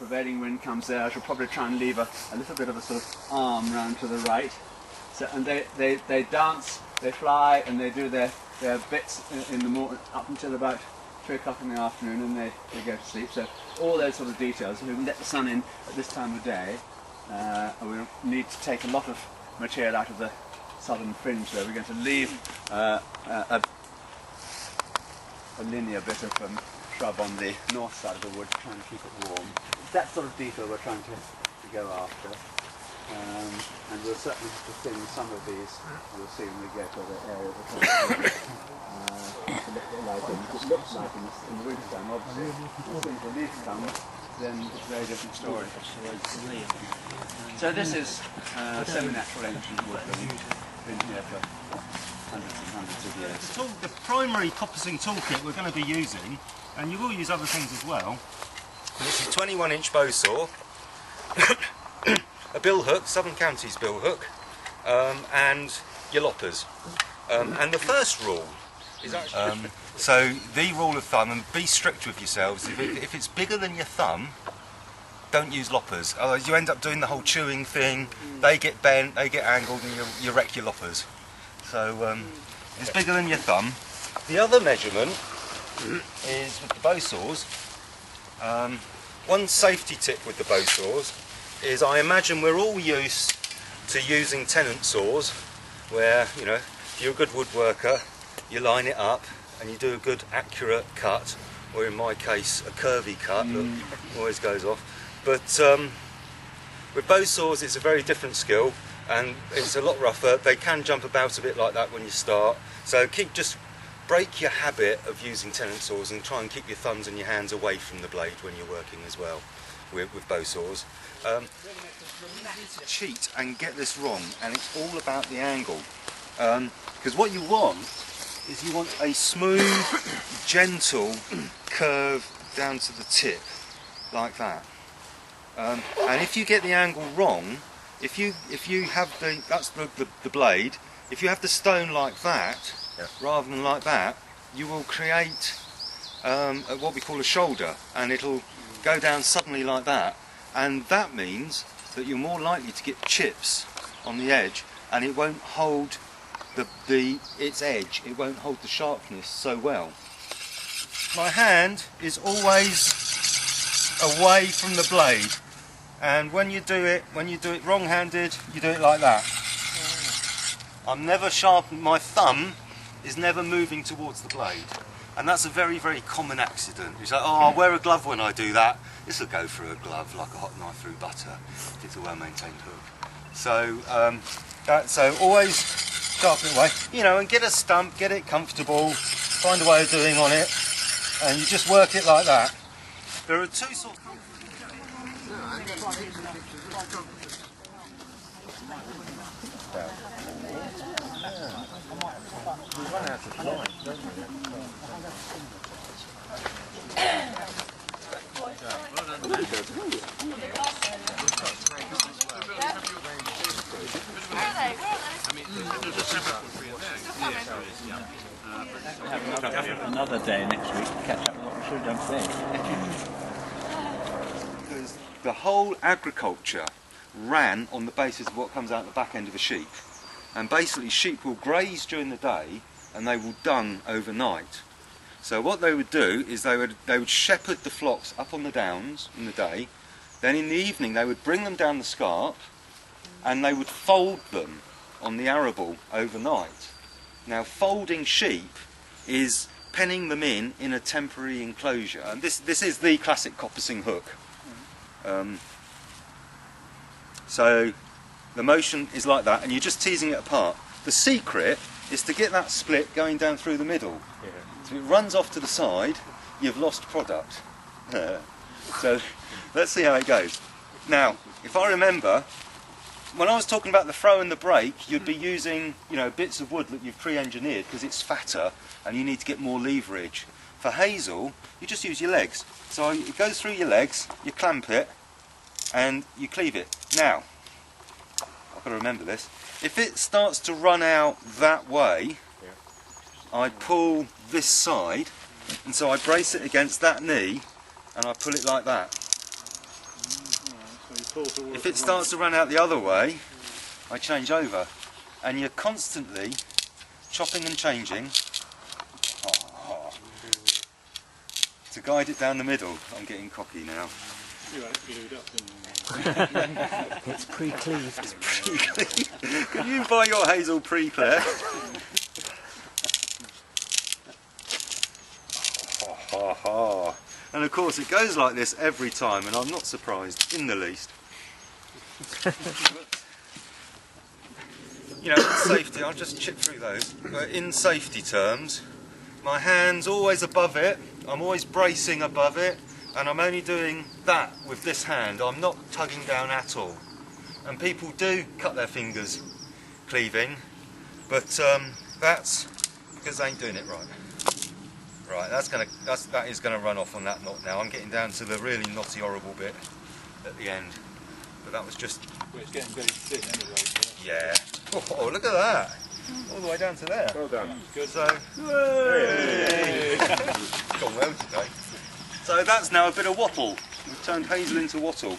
prevailing wind comes there, I shall probably try and leave a little bit of a sort of arm round to the right. So, and they dance, they fly, and they do their bits in the morning up until about 3 o'clock in the afternoon, and they go to sleep. So all those sort of details. If we can get the sun in at this time of day, we need to take a lot of material out of the southern fringe there. We're going to leave a linear bit of shrub on the north side of the wood, trying to keep it warm. It's that sort of detail we're trying to go after. And we'll certainly have to thin some of these. We'll see when we get to the area of the it looks like in the winter time, obviously. As soon as the leaves come, then it's a very different story. So this is semi-natural ancient wood that we've been here for hundreds and hundreds of years. The primary coppicing toolkit we're going to be using, and you will use other things as well. This is a 21-inch bow saw, a bill hook, Southern Counties bill hook, and your loppers. And the first rule is actually... so the rule of thumb, and be strict with yourselves, if it's bigger than your thumb, don't use loppers. Otherwise you end up doing the whole chewing thing, they get bent, they get angled, and you wreck your loppers. So it's bigger than your thumb. The other measurement is with the bow saws. One safety tip with the bow saws is, I imagine we're all used to using tenant saws, where, you know, if you're a good woodworker, you line it up and you do a good accurate cut, or in my case a curvy cut that always goes off. But with bow saws it's a very different skill, and it's a lot rougher. They can jump about a bit like that when you start, so just break your habit of using tenant saws and try and keep your thumbs and your hands away from the blade when you're working as well with bow saws. Cheat and get this wrong, and it's all about the angle, because what you want is you want a smooth, gentle curve down to the tip, like that. And if you get the angle wrong, if you have the blade, if you have the stone like that, rather than like that, you will create what we call a shoulder, and it'll go down suddenly like that, and that means that you're more likely to get chips on the edge, and it won't hold its edge, it won't hold the sharpness so well. My hand is always away from the blade, and when you do it wrong-handed, you do it like that. I'm never sharp, my thumb is never moving towards the blade, and that's a very, very common accident. You say, oh, I'll wear a glove when I do that. This will go through a glove like a hot knife through butter if it's a well-maintained hook. So, so always sharpen it away, you know, and get a stump, get it comfortable, find a way of doing on it, and you just work it like that. There are two sorts of... We run out of light, don't we? Another day next week to catch up with what we should have done today. Because the whole agriculture ran on the basis of what comes out the back end of a sheep. And basically sheep will graze during the day and they will dung overnight. So what they would do is they would shepherd the flocks up on the downs in the day, then in the evening they would bring them down the scarp and they would fold them on the arable overnight. Now folding sheep is penning them in a temporary enclosure, and this is the classic coppicing hook. So the motion is like that, and you're just teasing it apart. The secret is to get that split going down through the middle. Yeah. So if it runs off to the side, you've lost product. So let's see how it goes. Now, if I remember, when I was talking about the throw and the break, you'd be using, you know, bits of wood that you've pre-engineered because it's fatter and you need to get more leverage. For hazel, you just use your legs. So it goes through your legs, you clamp it, and you cleave it. Now, I've got to remember this. If it starts to run out that way, I pull this side, and so I brace it against that knee, and I pull it like that. If it starts to run out the other way, I change over. And you're constantly chopping and changing to guide it down the middle. I'm getting cocky now. It's pre-cleaved. Can you buy your hazel pre-Claire? And of course it goes like this every time, and I'm not surprised in the least. You know, in safety, I'll just chip through those. But in safety terms, my hand's always above it, I'm always bracing above it, and I'm only doing that with this hand. I'm not tugging down at all. And people do cut their fingers cleaving, but that's because they ain't doing it right. Right, that is gonna run off on that knot now. I'm getting down to the really knotty, horrible bit at the end. But that was just. Well, it's getting very thin anyway. Yeah. Oh, look at that! All the way down to there. Well done. Good. So. Hey. Gone well today. So that's now a bit of wattle. We've turned hazel into wattle.